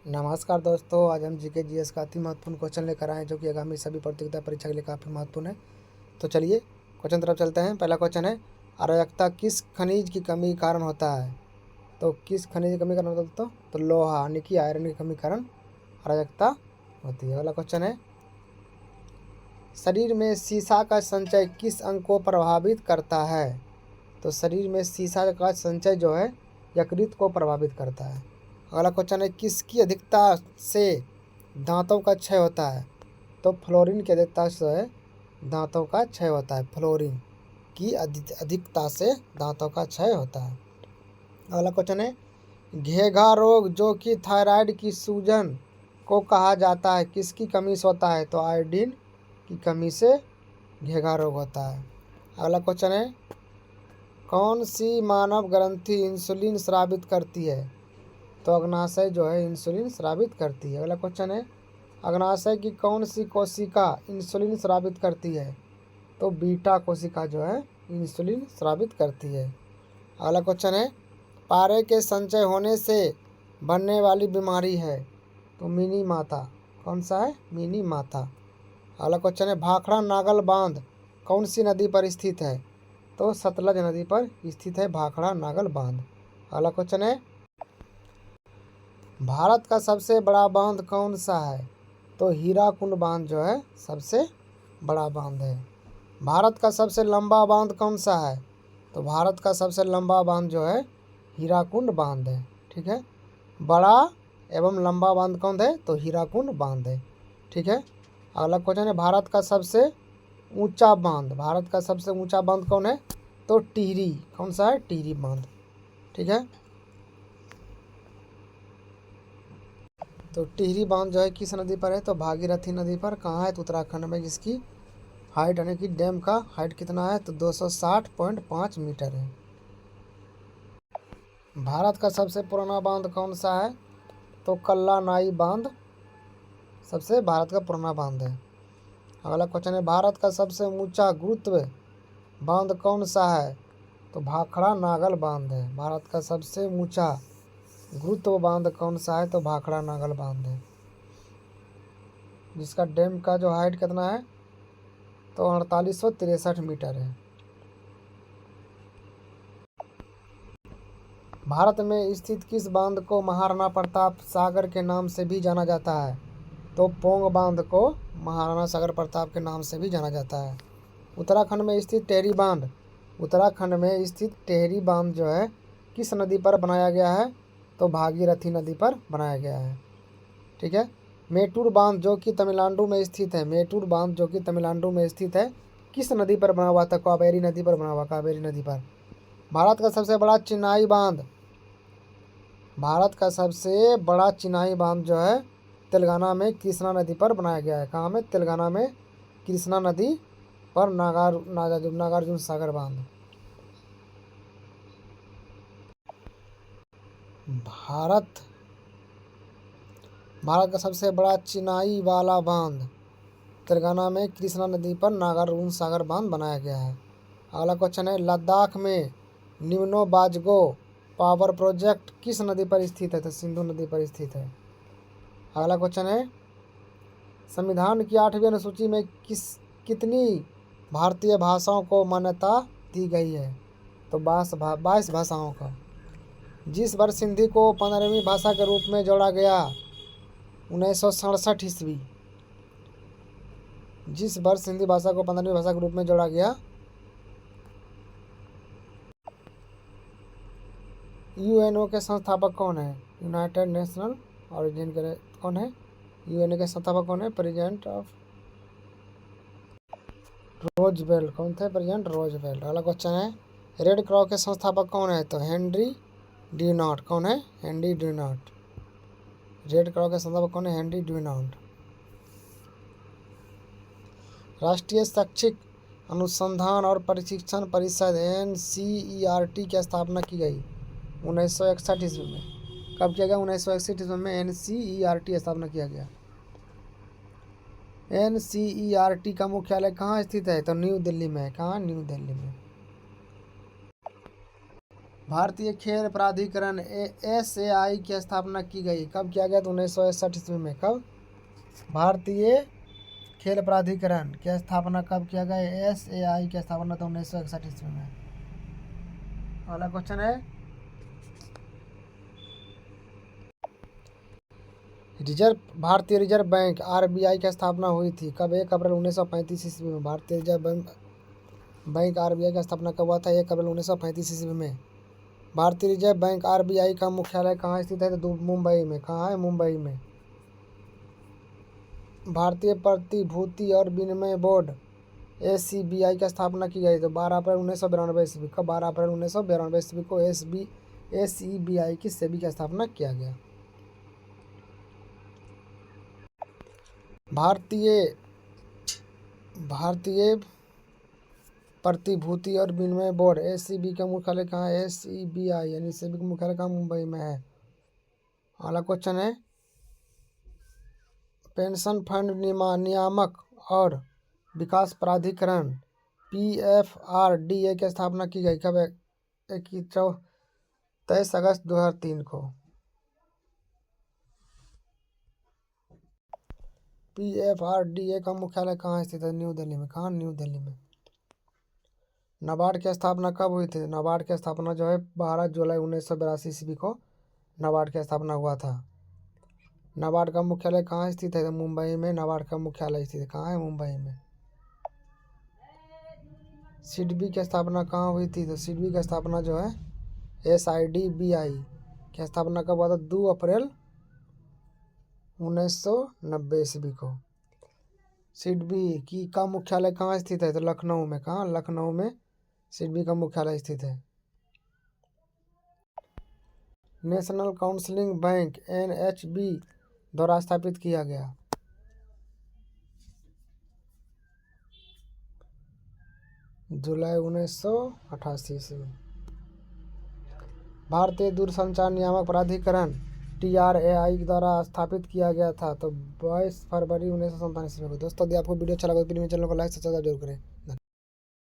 नमस्कार दोस्तों, आज हम जीके जीएस का अति महत्वपूर्ण क्वेश्चन लेकर आए हैं जो कि आगामी सभी प्रतियोगिता परीक्षा के लिए काफ़ी महत्वपूर्ण है। तो चलिए क्वेश्चन तरफ चलते हैं। पहला क्वेश्चन है, अराजकता किस खनिज की कमी के कारण होता है? तो किस खनिज की कमी के कारण होता है दोस्तों? तो लोहा यानी कि आयरन की कमी के कारण अराजकता होती है। अगला क्वेश्चन है, शरीर में सीसा का संचय किस अंग को प्रभावित करता है? तो शरीर में सीसा का संचय जो है यकृत को प्रभावित करता है। अगला क्वेश्चन है, किसकी अधिकता से दांतों का क्षय होता है? तो फ्लोरीन की अधिकता से दांतों का क्षय होता है। फ्लोरीन की अधिकता से दांतों का क्षय होता है। अगला क्वेश्चन है, घेघा रोग जो कि थायराइड की सूजन को कहा जाता है किसकी कमी से होता है? तो आयोडीन की कमी से घेघा रोग होता है। अगला क्वेश्चन है, कौन सी मानव ग्रंथि इंसुलिन स्रावित करती है? तो अग्नाशय जो है इंसुलिन स्रावित करती है। अगला क्वेश्चन है, अग्नाशय की कौन सी कोशिका इंसुलिन स्रावित करती है? तो बीटा कोशिका जो है इंसुलिन स्रावित करती है। अगला क्वेश्चन है, पारे के संचय होने से बनने वाली बीमारी है? तो मिनी माता। कौन सा है? मिनी माता। अगला क्वेश्चन है, भाखड़ा नागल बांध कौन सी नदी पर स्थित है? तो सतलज नदी पर स्थित है भाखड़ा नागल बांध। अगला क्वेश्चन है, भारत का सबसे बड़ा बांध कौन सा है? तो हीराकुंड बांध जो है सबसे बड़ा बांध है। भारत का सबसे लंबा बांध कौन सा है? तो भारत का सबसे लंबा बांध जो है हीराकुंड बांध है। ठीक है, बड़ा एवं लंबा बांध कौन है? तो हीराकुंड बांध है। ठीक है, अगला क्वेश्चन है, भारत का सबसे ऊंचा बांध, भारत का सबसे ऊंचा बांध कौन है? तो टिहरी। कौन सा है? टिहरी बांध। ठीक है, तो टिहरी बांध जो है किस नदी पर है? तो भागीरथी नदी पर। कहाँ है? तो उत्तराखंड में, जिसकी हाइट यानी कि डैम का हाइट कितना है? तो 260.5 मीटर है। भारत का सबसे पुराना बांध कौन सा है? तो कल्लानाई बांध सबसे भारत का पुराना बांध है। अगला क्वेश्चन है, भारत का सबसे ऊंचा गुरुत्व बांध कौन सा है? तो भाखड़ा नागल बांध है। भारत का सबसे ऊंचा गुरुत्व बांध कौन सा है? तो भाखड़ा नागल बांध है, जिसका डैम का जो हाइट कितना है? तो 4863 मीटर है। भारत में स्थित किस बांध को महाराणा प्रताप सागर के नाम से भी जाना जाता है? तो पोंग बांध को महाराणा सागर प्रताप के नाम से भी जाना जाता है। उत्तराखंड में स्थित टेहरी बांध, उत्तराखंड में स्थित टेहरी बांध जो है किस नदी पर बनाया गया है? तो भागीरथी नदी पर बनाया गया है। ठीक है, मेटूर बांध जो कि तमिलनाडु में स्थित है, मेटूर बांध जो कि तमिलनाडु में स्थित है किस नदी पर बना हुआ था? कावेरी नदी पर बना हुआ, कावेरी नदी पर। भारत का सबसे बड़ा चिनाई बांध, भारत का सबसे बड़ा चिनाई बांध जो है तेलंगाना में कृष्णा नदी पर बनाया गया है। कहाँ में? तेलंगाना में कृष्णा नदी पर नागार्जुन सागर बांध। भारत भारत का सबसे बड़ा चिनाई वाला बांध तेलंगाना में कृष्णा नदी पर नागार्जुन सागर बांध बनाया गया है। अगला क्वेश्चन है, लद्दाख में निम्नो बाजगो पावर प्रोजेक्ट किस नदी पर स्थित है? तो सिंधु नदी पर स्थित है। अगला क्वेश्चन है, संविधान की 8वीं अनुसूची में कितनी भारतीय भाषाओं को मान्यता दी गई है? तो 22 भाषाओं का। जिस वर्ष हिंदी को 15वीं भाषा के रूप में जोड़ा गया 1967 ईस्वी, जिस वर्ष हिंदी भाषा को 15वीं भाषा के रूप में जोड़ा गया, यूएनओ के संस्थापक कौन है? यूनाइटेड नेशनल ऑरिजिन के कौन है? यूएनओ के संस्थापक कौन है? President of Roosevelt. कौन थे? President Roosevelt. अगला क्वेश्चन है, रेड क्रॉस के संस्थापक कौन है? तो हेनरी ड्यूनांट। कौन है? हेनरी ड्यूनांट। रेड क्रॉस के संस्थापक कौन है? हेनरी ड्यूनांट। राष्ट्रीय शैक्षिक अनुसंधान और प्रशिक्षण परिषद NCERT की स्थापना की गई 1961 ईस्वी में। कब किया गया? 1961 ईस्वी में NCERT स्थापना किया गया। NCERT का मुख्यालय कहाँ स्थित है? तो न्यू दिल्ली में। कहाँ? न्यू दिल्ली में। भारतीय खेल प्राधिकरण SAI की स्थापना की गई, कब किया गया? तो 1961 ईस्वी में। कब? भारतीय खेल प्राधिकरण की स्थापना कब किया गया? SAI की स्थापना तो 1961 ईस्वी में। अगला क्वेश्चन है, भारतीय रिजर्व बैंक RBI की स्थापना हुई थी कब? 1 अप्रैल 1935 ईस्वी में। भारतीय रिजर्व बैंक RBI का स्थापना कब हुआ था? 1 अप्रैल 1935 ईस्वी में। भारतीय रिजर्व बैंक RBI का मुख्यालय कहाँ स्थित है? तो मुंबई में। कहाँ है? मुंबई में। भारतीय प्रतिभूति और विनिमय बोर्ड ACBI की स्थापना की गई तो 12 अप्रैल 1992 ईस्वी। कब? 12 अप्रैल 1992 ईस्वी को ACBI की सेबी की स्थापना किया गया। भारतीय प्रतिभूति और विनिमय बोर्ड ACB का मुख्यालय कहाँ है? SEBI यानी सेबी का मुख्यालय कहाँ? मुंबई में है। अगला क्वेश्चन है, पेंशन फंड नियामक और विकास प्राधिकरण PFRDA की स्थापना की गई कब? 23 अगस्त 2003 को। PFRDA का मुख्यालय कहाँ स्थित है? न्यू दिल्ली में। कहाँ? न्यू दिल्ली में। नाबार्ड की स्थापना कब हुई थी? नाबार्ड की स्थापना जो है 12 जुलाई 1982 ईस्वी को नाबार्ड की स्थापना हुआ था। नाबार्ड का मुख्यालय कहाँ स्थित है? तो मुंबई में नाबार्ड का मुख्यालय स्थित है। कहाँ है? मुंबई में। सिडबी की स्थापना कहाँ हुई थी? तो सिडबी की स्थापना जो है SIDBI की स्थापना कब हुआ था? 2 अप्रैल 1990 ईस्वी को। सिडबी का मुख्यालय कहाँ स्थित है? तो लखनऊ में। कहाँ? लखनऊ में सिडबी का मुख्यालय स्थित है। नेशनल काउंसलिंग बैंक NHB द्वारा स्थापित किया गया। जुलाई 1988 ईस्वी। भारतीय दूरसंचार नियामक प्राधिकरण TRAI द्वारा स्थापित किया गया था तो 22 फरवरी 1997 ईस्वी को। दोस्तों यदि आपको वीडियो अच्छा लगा तो प्लीज मेरे चैनल को लाइक सब्सक्राइब जरूर करें।